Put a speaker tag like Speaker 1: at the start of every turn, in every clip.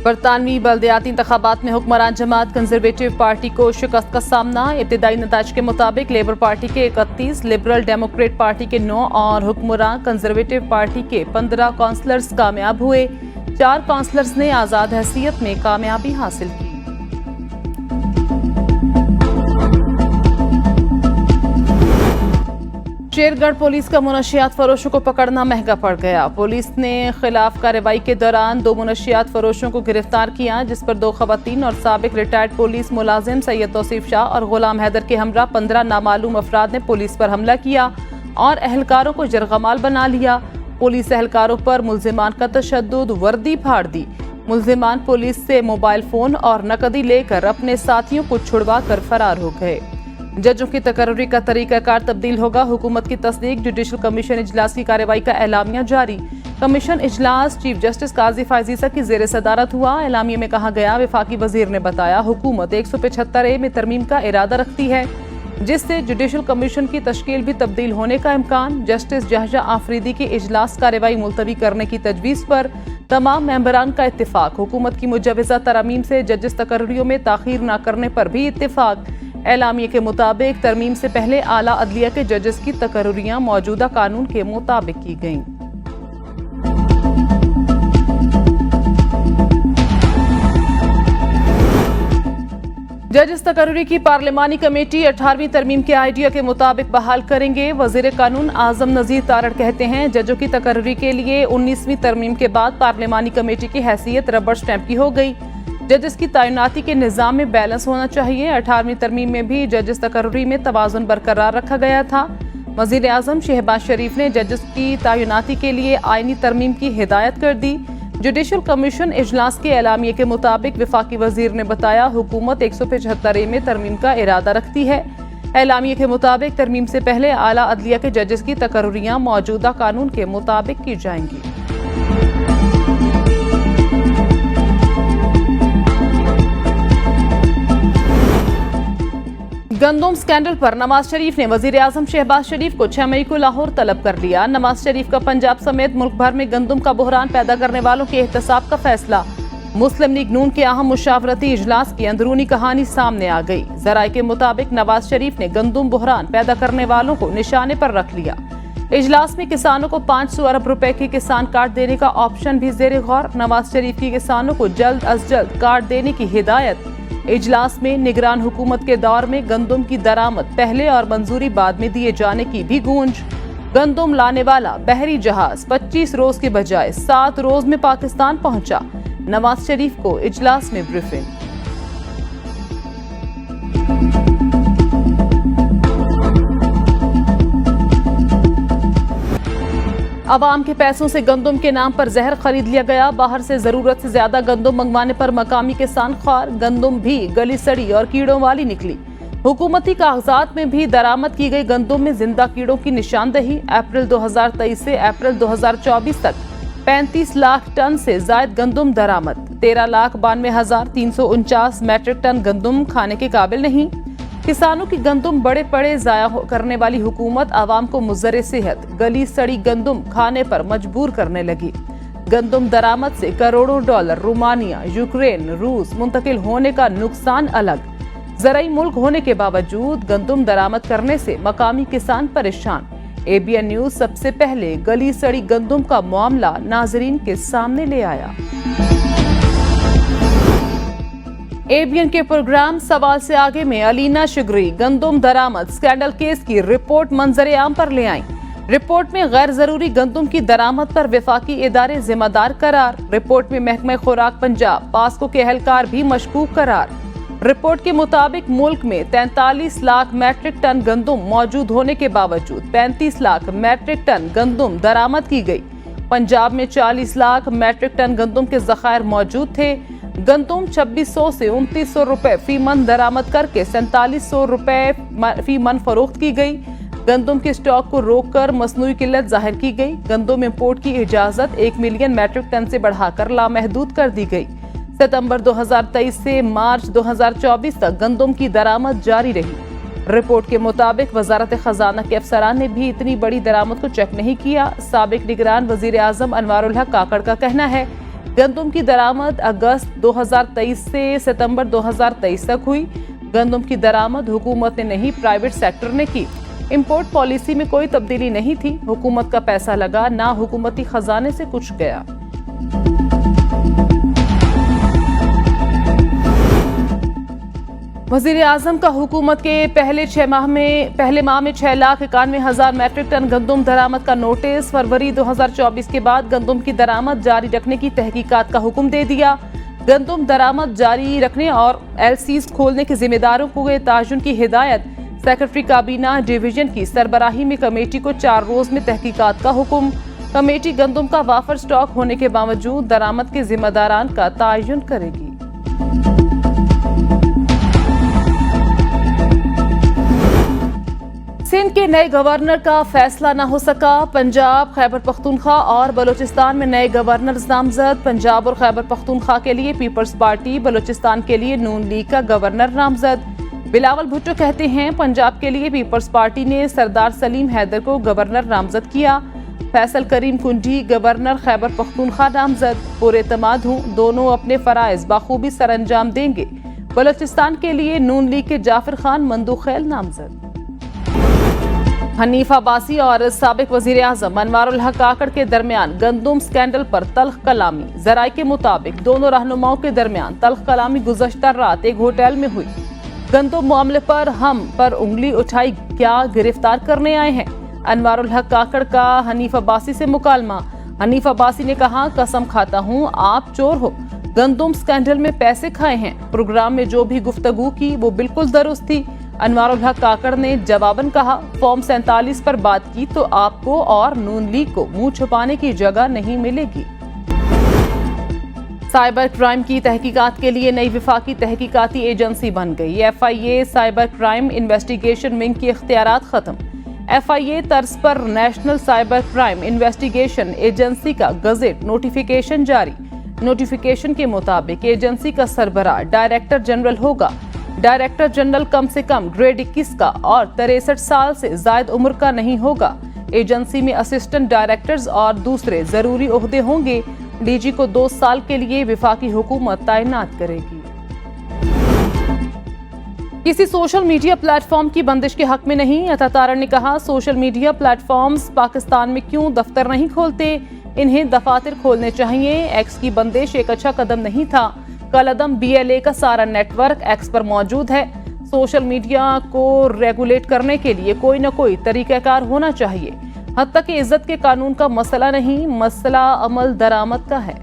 Speaker 1: बरतानवी बल्दियाती इंतखाबात में हुक्मरान जमात कंजर्वेटिव पार्टी को शिकस्त का सामना। इब्तिदाई नताज के मुताबिक लेबर पार्टी के 31, लिबरल डेमोक्रेट पार्टी के 9 और हुक्मरान कंजर्वेटिव पार्टी के 15 काउंसलर्स कामयाब हुए। 4 काउंसलर्स ने आज़ाद हैसियत में कामयाबी हासिल की। शेरगढ़ पुलिस का मुनशियात फरोशों को पकड़ना महंगा पड़ गया। पुलिस ने खिलाफ कार्रवाई के दौरान 2 मुनशियात फरोशों को गिरफ्तार किया, जिस पर 2 खवातीन और साबिक रिटायर्ड पुलिस मुलाजिम सैयद तौसीफ शाह और गुलाम हैदर के हमरा 15 नामालूम अफराद ने पुलिस पर हमला किया और एहलकारों को जरगमाल बना लिया। पुलिस एहलकारों पर मुल्जिमान का तशद्दुद, वर्दी फाड़ दी। मुल्जिमान पुलिस से मोबाइल फोन और नकदी लेकर अपने साथियों को छुड़वा कर फरार हो गए। जजों की तकर्री का तरीकाकार तब्दील होगा। हुकूमत की तस्दीक। जुडिशल कमीशन इजलास की कार्रवाई का एलामिया जारी। कमीशन इजलास चीफ जस्टिस काजी फायजीसा की जेर सदारत हुआ। एलामिया में कहा गया, वफाकी वजीर ने बताया, हुकूमत 175A में तरमीम का इरादा रखती है, जिससे जुडिशल कमीशन की तश्कील भी तब्दील होने का इम्कान। जस्टिस जहजा आफरीदी की इजलास कार्रवाई मुलतवी करने की तजवीज़ पर तमाम मेंबरान का इत्तेफाक। हुकूमत की मुजवज़ा तरमीम से जजिस तकर्रियों में ताखीर न करने पर भी इत्तेफाक। एलामिया के मुताबिक तरमीम से पहले आला अदलिया के जजेस की तकर्रियां मौजूदा कानून के मुताबिक की गईं। जजेस तकर्री की पार्लिमानी कमेटी 18वीं तरमीम के आइडिया के मुताबिक बहाल करेंगे। वजीर कानून आजम नजीर तारड़ कहते हैं, जजों की तकर्री के लिए 19वीं तरमीम के बाद पार्लिमानी कमेटी की हैसियत रबर स्टैंप की हो गई। जजेस की तैनाती के निज़ाम में बैलेंस होना चाहिए। 18वीं तरमीम में भी जजेस तकर्री में तवाज़ुन बरकरार रखा गया था। वज़ीर आज़म शहबाज शरीफ ने जजेस की तैनाती के लिए आईनी तरमीम की हिदायत कर दी। जुडिशल कमीशन इजलास के एलामिये के मुताबिक वफाकी वजीर ने बताया, हुकूमत 175A में तरमीम का इरादा रखती है। एलामिये के मुताबिक तरमीम से पहले आला अदलिया के जजेस की तकर्रियां मौजूदा कानून के मुताबिक की जाएंगी। गंदम स्कैंडल पर नवाज शरीफ ने वजीर आजम शहबाज शरीफ को 6 मई को लाहौर तलब कर लिया। नवाज शरीफ का पंजाब समेत मुल्क भर में गंदम का बहरान पैदा करने वालों के एहतसाब का फैसला। मुस्लिम लीग नून के अहम मुशावरती इजलास की अंदरूनी कहानी सामने आ गई। जराये के मुताबिक नवाज शरीफ ने गंदम बहरान पैदा करने वालों को निशाने पर रख लिया। इजलास में किसानों को 500 अरब रुपए के किसान कार्ड देने का ऑप्शन भी जेर गौर। नवाज शरीफ की किसानों को जल्द अज जल्द कार्ड देने की हिदायत। इजलास में निगरान हुकूमत के दौर में गंदम की दरामद पहले और मंजूरी बाद में दिए जाने की भी गूंज। गंदम लाने वाला बहरी जहाज 25 रोज के बजाय 7 रोज में पाकिस्तान पहुंचा। नवाज शरीफ को इजलास में ब्रीफिंग। अवाम के पैसों से गंदम के नाम पर जहर खरीद लिया गया। बाहर से जरूरत से ज्यादा गंदम मंगवाने पर मकामी किसान ख्वार। गंदम भी गली सड़ी और कीड़ों वाली निकली। हुकूमती कागजात में भी दरामद की गई गंदम में जिंदा कीड़ों की निशानदही। अप्रैल 2023 से अप्रैल 2024 तक 35 लाख टन से जायद गंदम दरामद। 13,92,349 मैट्रिक टन गंदम खाने के काबिल नहीं। किसानों की गंदम बड़े पड़े जाया करने वाली हुकूमत आवाम को मुज़र्रे सेहत गली सड़ी गंदम खाने पर मजबूर करने लगी। गंदम दरामद से करोड़ों डॉलर रोमानिया, यूक्रेन, रूस मुंतकिल होने का नुकसान अलग। ज़राई मुल्क होने के बावजूद गंदम दरामद करने से मकामी किसान परेशान। ABN न्यूज सबसे पहले गली सड़ी गंदम का मामला नाजरीन के सामने ले आया। ABN के प्रोग्राम सवाल से आगे में अलीना शिगरी गंदम दरामद स्कैंडल केस की रिपोर्ट मंजर आम पर ले आई। रिपोर्ट में गैर जरूरी गंदम की दरामद पर वफाकी इदारे जिम्मेदार करार। रिपोर्ट में महकमा खुराक पंजाब, पास्को के एहलकार भी मशकूक करार। रिपोर्ट के मुताबिक मुल्क में 43 लाख मैट्रिक टन गंदम मौजूद होने के बावजूद 35 लाख मैट्रिक टन गंदम दरामद की गई। पंजाब में 40 लाख मैट्रिक टन गंदम के जखायर मौजूद थे। गंदम 2600 से 2900 रुपए फी मन दरामद करके 4700 रुपए फी मन फरोख्त की गई। गंदम के स्टॉक को रोककर मसनूई किल्लत जाहिर की गई। गंदम इंपोर्ट की इजाजत 1 मिलियन मैट्रिक टन से बढ़ाकर लामहदूद कर दी गई। सितंबर 2023 से मार्च 2024 तक गंदम की दरामद जारी रही। रिपोर्ट के मुताबिक वजारत खजाना के अफसरान ने भी इतनी बड़ी दरामद को चेक नहीं किया। साबिक निगरान वजीर आजम अनवारुल हक काकड़ का कहना है गंदम की दरामद अगस्त 2023 से सितंबर 2023 तक हुई। गंदम की दरामद हुकूमत ने नहीं, प्राइवेट सेक्टर ने की। इंपोर्ट पॉलिसी में कोई तब्दीली नहीं थी। हुकूमत का पैसा लगा, ना हुकूमती खजाने से कुछ गया। वजीर आजम का हुकूमत के पहले माह में 6,91,000 मैट्रिक टन गंदम दरामद का नोटिस। फरवरी 2024 के बाद गंदम की दरामद जारी रखने की तहकीकात का हुक्म दे दिया। गंदम दरामद जारी रखने और एलसीज खोलने के जिम्मेदारों को ताजुन की हिदायत। सेक्रेटरी काबीना डिवीजन की सरबराही में कमेटी को 4 रोज में तहकीकात का हुक्म। कमेटी गंदम का वाफर स्टॉक होने के बावजूद दरामद के जिम्मेदारान का तयन करेगी। सिंध के नए गवर्नर का फैसला न हो सका। पंजाब, खैबर पख्तूनख्वा और बलूचिस्तान में नए गवर्नर नामजद। पंजाब और खैबर पख्तूनख्वा के लिए पीपल्स पार्टी, बलूचिस्तान के लिए नून लीग का गवर्नर नामजद। बिलावल भुट्टो कहते हैं पंजाब के लिए पीपल्स पार्टी ने सरदार सलीम हैदर को गवर्नर नामजद किया। फैसल करीम कुंडी गवर्नर खैबर पख्तूनख्वा नामजद। पूरे एतमाद हूँ दोनों अपने फराइज बाखूबी सरअंजाम देंगे। बलूचिस्तान के लिए नून लीग के जाफर खान मंदूखैल नामजद। हनीफ अब्बासी और साबिक वजीर आजम अनवारुल हक काकड़ के दरमियान गंदम स्कैंडल पर तल्ख कलामी। जराये के मुताबिक दोनों रहनुमाओं के दरमियान तल्ख कलामी गुज़श्ता रात एक होटल में हुई। गंदम मामले पर हम पर उंगली उठाई, क्या गिरफ्तार करने आए हैं? अनवारुल हक काकड़ का हनीफ अब्बासी से मुकालमा। हनीफ अब्बासी ने कहा, कसम खाता हूँ आप चोर हो, गंदम स्कैंडल में पैसे खाए हैं। प्रोग्राम में जो भी गुफ्तगू की वो बिल्कुल दुरुस्त थी। अनवारुल हक काकड़ ने जवाबन कहा, फॉर्म 47 पर बात की तो आपको और नून लीग को मुंह छुपाने की जगह नहीं मिलेगी। साइबर क्राइम की तहकीकात के लिए नई विफाकी तहकीकाती एजेंसी बन गई। FIA cyber crime investigation wing की इख्तियारात खत्म। FIA तर्ज पर national cyber crime investigation agency का गजेट नोटिफिकेशन जारी। नोटिफिकेशन के मुताबिक एजेंसी का सरबराह डायरेक्टर जनरल होगा। डायरेक्टर जनरल कम से कम ग्रेड 21 का और 63 साल से जायद उम्र का नहीं होगा। एजेंसी में असिस्टेंट डायरेक्टर्स और दूसरे जरूरी ओहदे होंगे। डीजी को 2 साल के लिए विफाकी हुकूमत तैनात करेगी। किसी सोशल मीडिया प्लेटफॉर्म की बंदिश के हक में नहीं। अता तारण ने कहा, सोशल मीडिया प्लेटफॉर्म्स पाकिस्तान में क्यों दफ्तर नहीं खोलते, इन्हें दफातर खोलने चाहिए। एक्स की बंदिश एक अच्छा कदम नहीं था। कलअदम BLA का सारा नेटवर्क एक्स पर मौजूद है। सोशल मीडिया को रेगुलेट करने के लिए कोई न कोई तरीकाकार होना चाहिए। हद तक इज्जत के कानून का मसला नहीं, मसला अमल दरामद का है।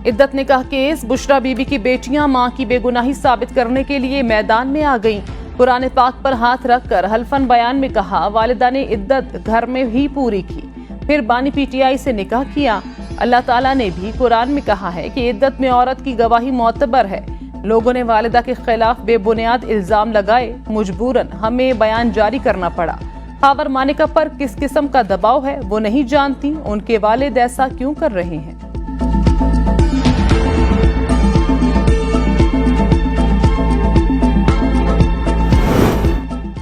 Speaker 1: इद्दत निकाह केस, बुशरा बीबी की बेटियां मां की बेगुनाही साबित करने के लिए मैदान में आ गईं। कुरान पाक पर हाथ रखकर हल्फन बयान में कहा, वालिदा ने इद्दत घर में ही पूरी की, फिर बानी PTI से निकाह किया। अल्लाह ताला ने भी कुरान में कहा है कि इद्दत में औरत की गवाही मोतबर है। लोगों ने वालिदा के खिलाफ बेबुनियाद इल्जाम लगाए, मजबूरन हमें बयान जारी करना पड़ा। खाबर मानिका पर किस किस्म का दबाव है वो नहीं जानती, उनके वालिद ऐसा क्यों कर रहे हैं।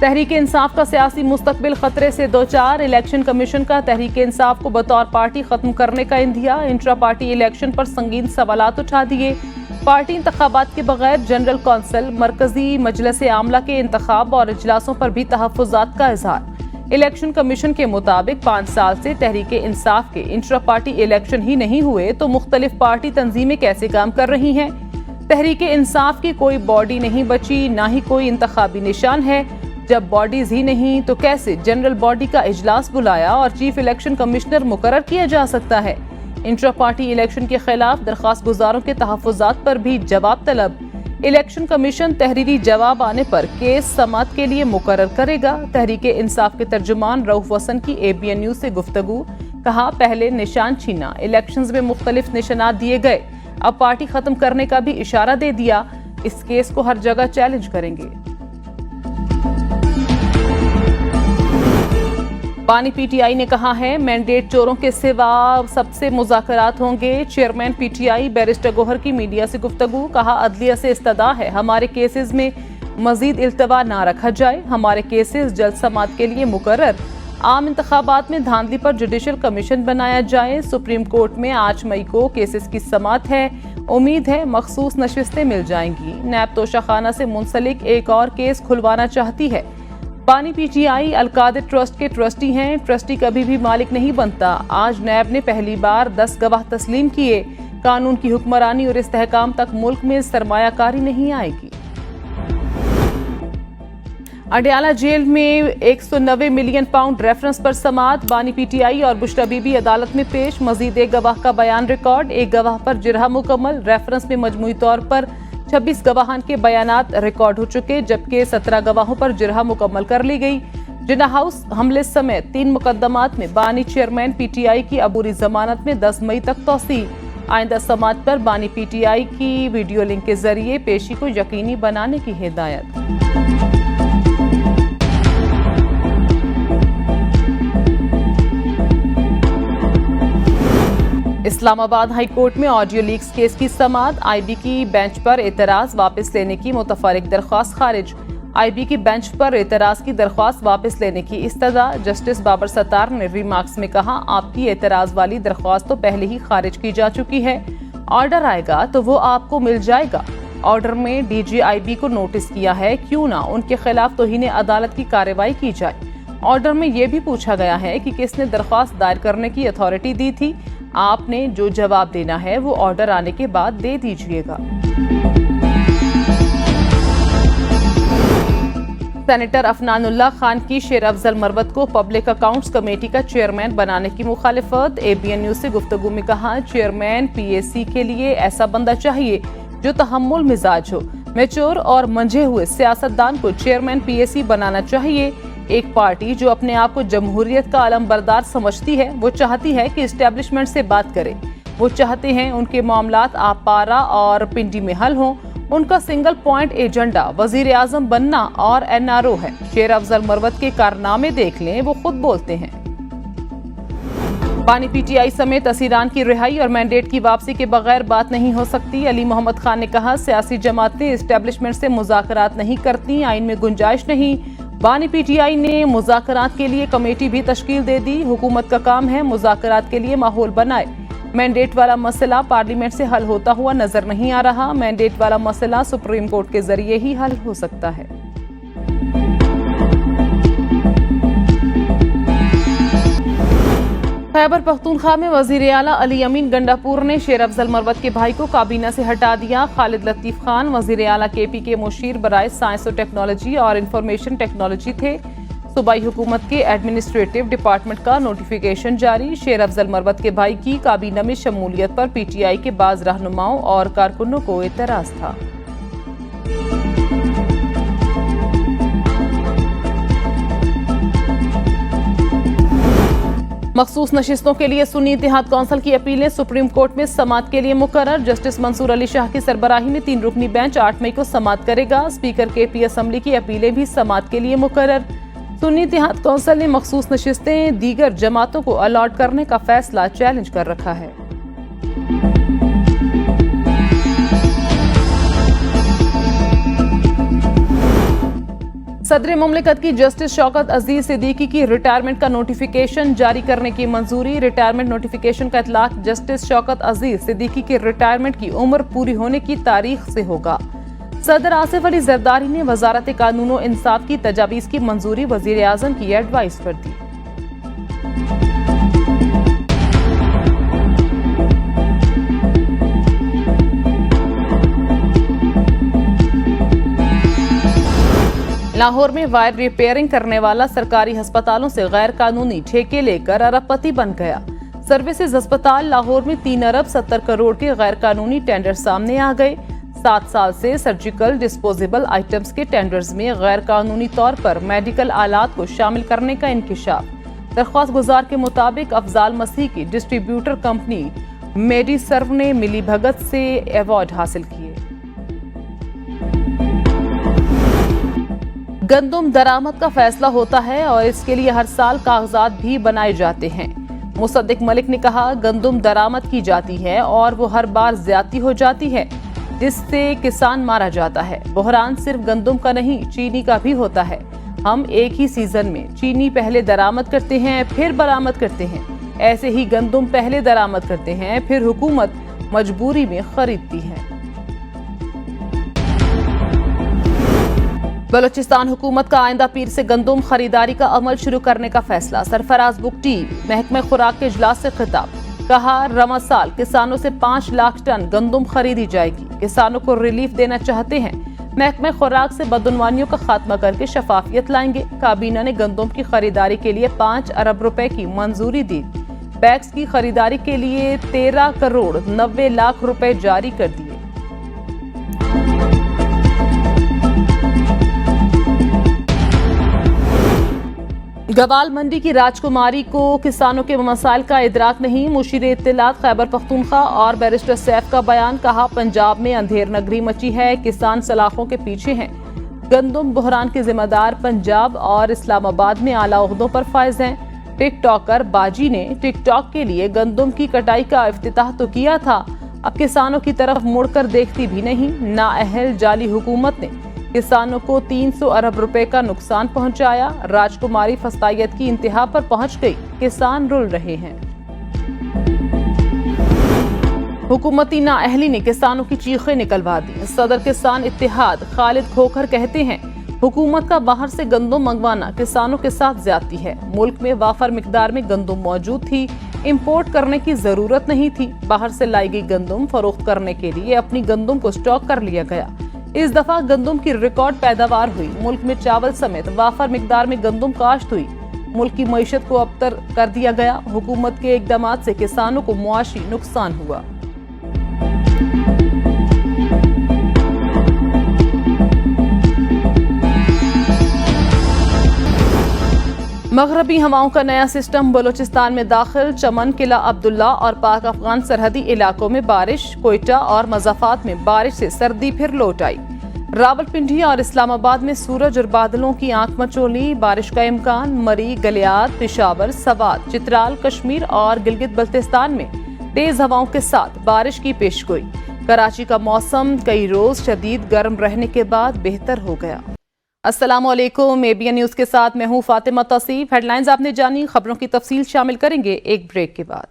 Speaker 1: तहरीक इंसाफ का सियासी मुस्तकबिल खतरे से दो चार। इलेक्शन कमीशन का तहरीक इंसाफ को बतौर पार्टी खत्म करने का इंदिया। इंट्रा पार्टी इलेक्शन पर संगीन सवालात उठा दिए। पार्टी इंतखाबात के बगैर जनरल कौंसिल, मरकजी मजलिस आमला के इंतखाब और इजलासों पर भी तहफ़्फ़ुज़ात का इजहार। इलेक्शन कमीशन के मुताबिक 5 साल से तहरीक इंसाफ के इंट्रा पार्टी इलेक्शन ही नहीं हुए तो मुख्तलिफ पार्टी तंजीमें कैसे काम कर रही हैं। तहरीक इंसाफ की कोई बॉडी नहीं बची, ना ही कोई इंतखाबी निशान है। जब बॉडीज ही नहीं तो कैसे जनरल बॉडी का इजलास बुलाया और चीफ इलेक्शन कमिश्नर मुकर्रर किया जा सकता है। इंट्रा पार्टी इलेक्शन के खिलाफ दरख्वास्त गुजारों के तहफ़्फ़ुज़ात पर भी जवाब तलब। इलेक्शन कमीशन तहरीरी जवाब आने पर केस समाअत के लिए मुकर्रर करेगा। तहरीक इंसाफ के तर्जुमान रऊफ वसन की ABN न्यूज़ से गुफ्तगू। कहा, पहले निशान छीना, इलेक्शंस में मुख्तलिफ निशानात दिए गए, अब पार्टी खत्म करने का भी इशारा दे दिया। इस केस को हर जगह चैलेंज करेंगे। बानी PTI ने कहा है, मैंडेट चोरों के सिवा सबसे मुज़ाकरात होंगे। चेयरमैन PTI बैरिस्टर गोहर की मीडिया से गुफ्तगू। कहा, अदलिया से इस्तदा है हमारे केसेस में मजीद इल्तवा ना रखा जाए, हमारे केसेस जल्द समाअत के लिए मुकर्रर। आम इंतखाबात में धांधली पर जुडिशल कमीशन बनाया जाए। सुप्रीम कोर्ट में 8 मई को केसेस की समाअत है। उम्मीद है मखसूस नशिस्तें मिल जाएंगी। नैब तोशाखाना से मुंसलिक एक और केस खुलवाना चाहती है। बानी पीटीआई अलकादिर ट्रस्ट के ट्रस्टी हैं। ट्रस्टी कभी भी मालिक नहीं बनता। आज नैब ने पहली बार 10 गवाह तस्लीम किए। कानून की हुक्मरानी और इस्तेहकाम तक मुल्क में सरमायाकारी नहीं आएगी। अडयाला जेल में 190 मिलियन पाउंड रेफरेंस पर समाअत। बानी पीटीआई और बुशरा बीबी अदालत में पेश। मजीद एक गवाह का बयान रिकॉर्ड। एक गवाह पर जिरहा मुकम्मल। रेफरेंस में मजमूई तौर पर 26 गवाहान के बयानात रिकॉर्ड हो चुके, जबकि 17 गवाहों पर जिरहा मुकम्मल कर ली गई। जिन्ना हाउस हमले समेत 3 मुकदमात में बानी चेयरमैन पीटीआई की अबूरी जमानत में 10 मई तक तौसी। आइंदा समाअत पर बानी पीटीआई की वीडियो लिंक के जरिए पेशी को यकीनी बनाने की हिदायत। इस्लामाबाद हाई कोर्ट में ऑडियो लीक्स केस की समाअत। आईबी की बेंच पर एतराज वापस लेने की मुतफरिक दरख्वास्त खारिज। आईबी की बेंच पर एतराज की दरख्वास्त वापस लेने की इस्तदा। जस्टिस बाबर सत्तार ने रिमार्क्स में कहा, आपकी एतराज वाली दरख्वास्त तो पहले ही खारिज की जा चुकी है। ऑर्डर आएगा तो वो आपको मिल जाएगा। ऑर्डर में डीजीआईबी को नोटिस किया है, क्यों ना उनके खिलाफ तौहीन अदालत की कार्रवाई की जाए। ऑर्डर में यह भी पूछा गया है कि किसने दरख्वास्त दायर करने की अथॉरिटी दी थी। आपने जो जवाब देना है वो ऑर्डर आने के बाद दे दीजिएगा। सेनेटर अफनानुल्लाह खान की शेर अफजल मरवत को पब्लिक अकाउंट्स कमेटी का चेयरमैन बनाने की मुखालिफत। एबीएन न्यूज से गुफ्तगू में कहा, चेयरमैन पीएसी के लिए ऐसा बंदा चाहिए जो तहम्मुल मिजाज हो। मैच्योर और मंझे हुए सियासतदान को चेयरमैन पीएसी बनाना चाहिए। एक पार्टी जो अपने आप को जमहूरियत का अलमबरदार समझती है, वो चाहती है कि एस्टेब्लिशमेंट से बात करे। वो चाहते हैं उनके मामलात आपारा और पिंडी में हल हों। उनका सिंगल पॉइंट एजेंडा वजीर आजम बनना और एनआरओ है। शेर अफजल मरवत के कारनामे देख लें, वो खुद बोलते हैं। बानी पीटीआई समेत असीरान की रिहाई और मैंडेट की वापसी के बगैर बात नहीं हो सकती। अली मोहम्मद खान ने कहा, सियासी जमातें एस्टेब्लिशमेंट से मुज़ाकरात नहीं करती, आइन में गुंजाइश नहीं। बानी पीटीआई ने मुज़ाकरात के लिए कमेटी भी तश्कील दे दी। हुकूमत का काम है मुज़ाकरात के लिए माहौल बनाए। मैंडेट वाला मसला पार्लियामेंट से हल होता हुआ नजर नहीं आ रहा। मैंडेट वाला मसला सुप्रीम कोर्ट के जरिए ही हल हो सकता है। खैबर पख्तूनख्वा में वजीर आला अली अमीन गंडापुर ने शेर अफजल मरवत के भाई को काबीना से हटा दिया। खालिद लतीफ खान वजीर आला केपी के मुशीर बराए साइंस और टेक्नोलॉजी और इंफॉर्मेशन टेक्नोलॉजी थे। सूबाई हुकूमत के एडमिनिस्ट्रेटिव डिपार्टमेंट का नोटिफिकेशन जारी। शेर अफजल मरवत के भाई की काबीना में शमूलियत पर पीटीआई के बाज रहनुमाओं और कारकुनों को एतराज था। मखसूस नशिस्तों के लिए सुन्नी इत्तेहाद कौंसिल की अपीलें सुप्रीम कोर्ट में समाअत के लिए मुकर्रर। जस्टिस मंसूर अली शाह की सरबराही में 3 रुकनी बेंच 8 मई को समाअत करेगा। स्पीकर केपी असम्बली की अपीलें भी समाअत के लिए मुकर्रर। सुन्नी इत्तेहाद कौंसिल ने मखसूस नशिस्तें दीगर जमातों को अलॉट करने का फैसला चैलेंज कर रखा है। सदर मुमलिकत की जस्टिस शौकत अजीज सिद्दीकी की रिटायरमेंट का नोटिफिकेशन जारी करने की मंजूरी। रिटायरमेंट नोटिफिकेशन का इतलाक जस्टिस शौकत अजीज सिद्दीकी की रिटायरमेंट की उम्र पूरी होने की तारीख से होगा। सदर आसिफ अली जरदारी ने वजारत कानून व इंसाफ की तजावीज की मंजूरी वजीर आजम की एडवाइस पर दी। लाहौर में वायर रिपेयरिंग करने वाला सरकारी अस्पतालों से गैर कानूनी ठेके लेकर अरबपति बन गया। सर्विसेज अस्पताल लाहौर में 3 अरब 70 करोड़ के गैर कानूनी टेंडर सामने आ गए। 7 साल से सर्जिकल डिस्पोजेबल आइटम्स के टेंडर्स में गैर कानूनी तौर पर मेडिकल आलात को शामिल करने का इंकिशाफ। दरख्वास्त गुजार के मुताबिक अफजाल मसीह की डिस्ट्रीब्यूटर कंपनी मेडिसर्व ने मिली भगत से अवार्ड हासिल किए। गंदम दरामद का फैसला होता है और इसके लिए हर साल कागजात भी बनाए जाते हैं। मुसद्दिक मलिक ने कहा, गंदम दरामद की जाती है और वो हर बार ज्यादती हो जाती है जिससे किसान मारा जाता है। बहरान सिर्फ गंदम का नहीं, चीनी का भी होता है। हम एक ही सीजन में चीनी पहले दरामद करते हैं फिर बरामद करते हैं। ऐसे ही गंदम पहले दरामद करते हैं फिर हुकूमत मजबूरी में खरीदती है। बलूचिस्तान हुकूमत का आइंदा पीर से गंदम खरीदारी का अमल शुरू करने का फैसला। सरफराज बुगटी महकमे खुराक के इजलास से खिताब। कहा, रवा साल किसानों से 5 लाख टन गंदम खरीदी जाएगी। किसानों को रिलीफ देना चाहते हैं। महकमे खुराक से बदउनवानियों का खात्मा करके शफाफियत लाएंगे। काबीना ने गंदम की खरीदारी के लिए 5 अरब रुपए की मंजूरी दी। बैग्स की खरीदारी के लिए 13 करोड़ 90 लाख रुपए जारी कर दिए। गवाल मंडी की राजकुमारी को किसानों के मसाइल का इदराक नहीं। मुशीर इत्तलात खैबर पख्तूनख्वा और बैरिस्टर सैफ का बयान। कहा, पंजाब में अंधेर नगरी मची है, किसान सलाखों के पीछे हैं। गंदम बहरान के जिम्मेदार पंजाब और इस्लामाबाद में आला ओहदों पर फायज हैं। टिकटॉकर बाजी ने टिकटॉक के लिए गंदम की कटाई का इफ्तिताह तो किया था, अब किसानों की तरफ मुड़कर देखती भी नहीं। नाअहल जाली हुकूमत ने किसानों को 300 अरब रुपए का नुकसान पहुंचाया। राजकुमारी फस्तायत की इंतहा पर पहुंच गई, किसान रुल रहे हैं। हुकूमती नाअहली ने किसानों की चीखें निकलवा दी। सदर किसान इत्तेहाद खालिद खोखर कहते हैं, हुकूमत का बाहर से गंदम मंगवाना किसानों के साथ ज्यादती है। मुल्क में वाफर मिकदार में गंदम मौजूद थी, इंपोर्ट करने की जरूरत नहीं थी। बाहर से लाई गई गंदम फरोख्त करने के लिए अपनी गंदम को स्टॉक कर लिया गया। इस दफा गंदम की रिकॉर्ड पैदावार हुई। मुल्क में चावल समेत वाफर मिकदार में गंदम काश्त हुई। मुल्क की मईशत को अबतर कर दिया गया। हुकूमत के इकदाम से किसानों को मुआशी नुकसान हुआ। मगरबी हवाओं का नया सिस्टम बलूचिस्तान में दाखिल। चमन, किला अब्दुल्ला और पाक अफगान सरहदी इलाकों में बारिश। कोयटा और मज़ाफात में बारिश से सर्दी फिर लौट आई। रावलपिंडी और इस्लामाबाद में सूरज और बादलों की आंख मचोली। बारिश का इम्कान। मरी, गलियात, पेशावर, सवात, चित्राल, कश्मीर और गिलगित बल्तिस्तान में तेज हवाओं के साथ बारिश की पेशगोई। कराची का मौसम कई रोज शदीद गर्म रहने के बाद बेहतर हो गया। अस्सलामुअलैकुम, एबीएन न्यूज़ के साथ मैं हूँ फातिमा तौसीफ। हेडलाइंस आपने जानी, खबरों की तफसील शामिल करेंगे एक ब्रेक के बाद।